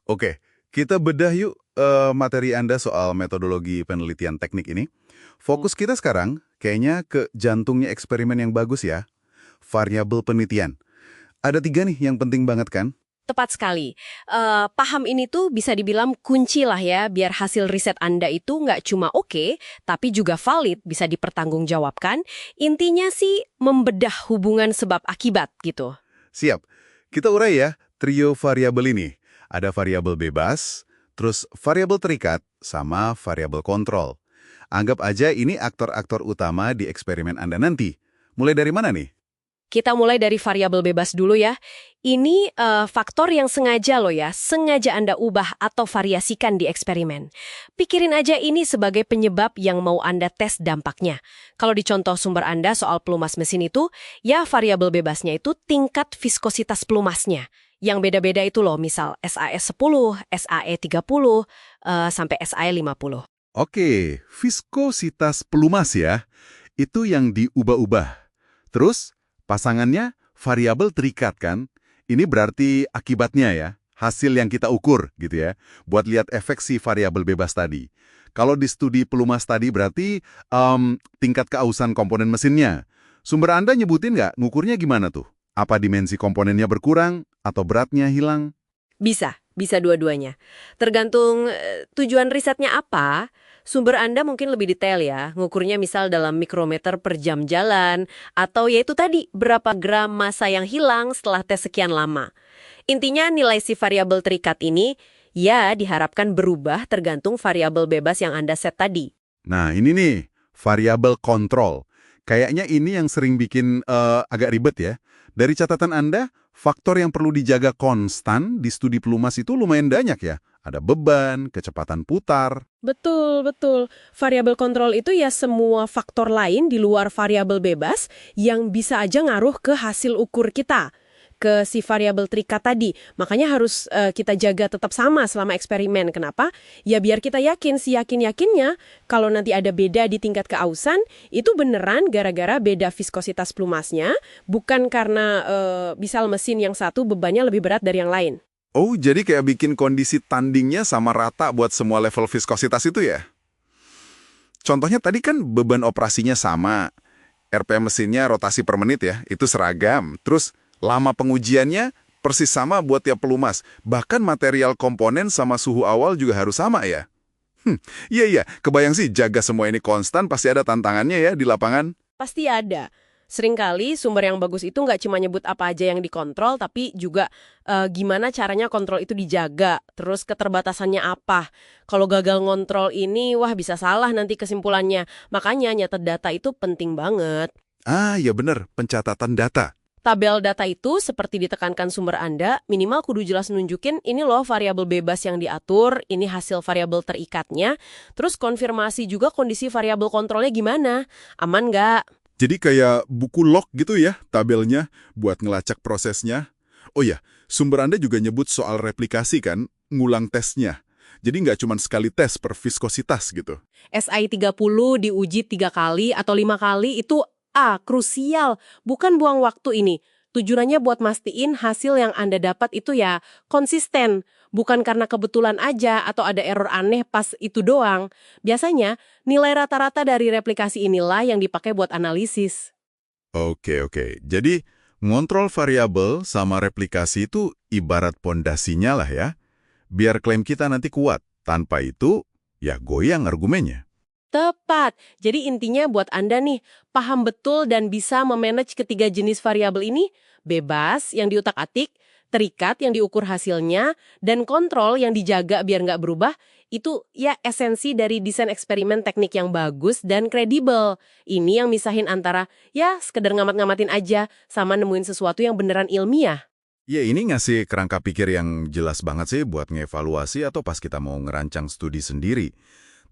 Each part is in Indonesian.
Oke, kita bedah yuk materi Anda soal metodologi penelitian teknik ini. Hmm, Fokus kita sekarang kayaknya ke jantungnya eksperimen yang bagus ya, variabel penelitian. Ada 3 nih yang penting banget kan? Tepat sekali. Paham ini tuh bisa dibilang kunci lah ya, biar hasil riset Anda itu nggak cuma oke, tapi juga valid, bisa dipertanggungjawabkan. Intinya sih membedah hubungan sebab akibat gitu. Siap. Kita urai ya, trio variabel ini. Ada variabel bebas, terus variabel terikat, sama variabel kontrol. Anggap aja ini aktor-aktor utama di eksperimen Anda nanti. Mulai dari mana nih? Kita mulai dari variabel bebas dulu ya. Ini faktor yang sengaja loh ya, sengaja Anda ubah atau variasikan di eksperimen. Pikirin aja ini sebagai penyebab yang mau Anda tes dampaknya. Kalau di contoh sumber Anda soal pelumas mesin itu, ya variabel bebasnya itu tingkat viskositas pelumasnya. Yang beda-beda itu loh, misal SAS 10, SAE 30, sampai SAE 50. Oke, viskositas pelumas ya. Itu yang diubah-ubah. Terus, pasangannya variabel terikat kan? Ini berarti akibatnya ya, hasil yang kita ukur gitu ya, buat lihat efek si variabel bebas tadi. Kalau di studi pelumas tadi berarti tingkat keausan komponen mesinnya. Sumber Anda nyebutin nggak, ngukurnya gimana tuh? Apa dimensi komponennya berkurang atau beratnya hilang? Bisa dua-duanya. Tergantung tujuan risetnya apa, sumber Anda mungkin lebih detail ya, ngukurnya misal dalam mikrometer per jam jalan, atau yaitu tadi, berapa gram massa yang hilang setelah tes sekian lama. Intinya nilai si variabel terikat ini, ya diharapkan berubah tergantung variabel bebas yang Anda set tadi. Nah, ini nih, variabel kontrol. Kayaknya ini yang sering bikin agak ribet ya. Dari catatan Anda, faktor yang perlu dijaga konstan di studi pelumas itu lumayan banyak ya. Ada beban, kecepatan putar. Betul. Variabel kontrol itu ya semua faktor lain di luar variabel bebas yang bisa aja ngaruh ke hasil ukur kita, ke si variabel terikat tadi. Makanya harus kita jaga tetap sama selama eksperimen. Kenapa? Ya biar kita yakin, yakinnya kalau nanti ada beda di tingkat keausan, itu beneran gara-gara beda viskositas pelumasnya, bukan karena misal mesin yang satu bebannya lebih berat dari yang lain. Oh, jadi kayak bikin kondisi tandingnya sama rata buat semua level viskositas itu ya? Contohnya tadi kan beban operasinya sama, RPM mesinnya rotasi per menit ya, itu seragam. Terus lama pengujiannya persis sama buat tiap pelumas. Bahkan material komponen sama suhu awal juga harus sama ya? Iya, kebayang sih jaga semua ini konstan pasti ada tantangannya ya di lapangan. Pasti ada. Seringkali sumber yang bagus itu nggak cuma nyebut apa aja yang dikontrol, tapi juga gimana caranya kontrol itu dijaga, terus keterbatasannya apa. Kalau gagal ngontrol ini, wah bisa salah nanti kesimpulannya. Makanya nyatet data itu penting banget. Ah, ya bener, pencatatan data. Tabel data itu seperti ditekankan sumber Anda, minimal kudu jelas nunjukin ini loh variabel bebas yang diatur, ini hasil variabel terikatnya, terus konfirmasi juga kondisi variabel kontrolnya gimana, aman nggak? Jadi kayak buku log gitu ya, tabelnya, buat ngelacak prosesnya. Oh ya, sumber Anda juga nyebut soal replikasi kan, ngulang tesnya. Jadi nggak cuma sekali tes per viskositas gitu. SI 30 diuji 3 kali atau 5 kali itu krusial, bukan buang waktu ini. Tujuannya buat mastiin hasil yang Anda dapat itu ya konsisten, bukan karena kebetulan aja atau ada error aneh pas itu doang. Biasanya, nilai rata-rata dari replikasi inilah yang dipakai buat analisis. Oke. Jadi, ngontrol variabel sama replikasi itu ibarat pondasinya lah ya. Biar klaim kita nanti kuat. Tanpa itu, ya goyang argumennya. Tepat. Jadi intinya buat Anda nih, paham betul dan bisa memanage ketiga jenis variabel ini, bebas yang diutak-atik, terikat yang diukur hasilnya, dan kontrol yang dijaga biar nggak berubah, itu ya esensi dari desain eksperimen teknik yang bagus dan kredibel. Ini yang misahin antara ya sekedar ngamat-ngamatin aja sama nemuin sesuatu yang beneran ilmiah. Ya ini ngasih kerangka pikir yang jelas banget sih buat ngevaluasi atau pas kita mau ngerancang studi sendiri.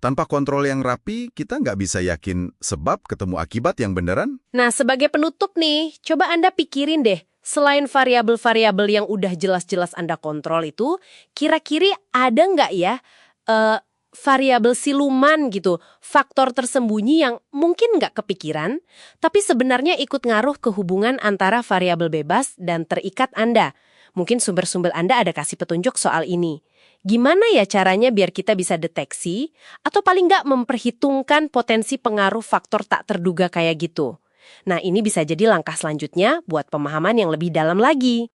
Tanpa kontrol yang rapi, kita nggak bisa yakin sebab ketemu akibat yang beneran. Nah, sebagai penutup nih, coba Anda pikirin deh, selain variabel-variabel yang udah jelas-jelas Anda kontrol itu, kira-kira ada nggak ya variabel siluman gitu, faktor tersembunyi yang mungkin nggak kepikiran, tapi sebenarnya ikut ngaruh ke hubungan antara variabel bebas dan terikat Anda. Mungkin sumber-sumber Anda ada kasih petunjuk soal ini. Gimana ya caranya biar kita bisa deteksi atau paling nggak memperhitungkan potensi pengaruh faktor tak terduga kayak gitu? Nah, ini bisa jadi langkah selanjutnya buat pemahaman yang lebih dalam lagi.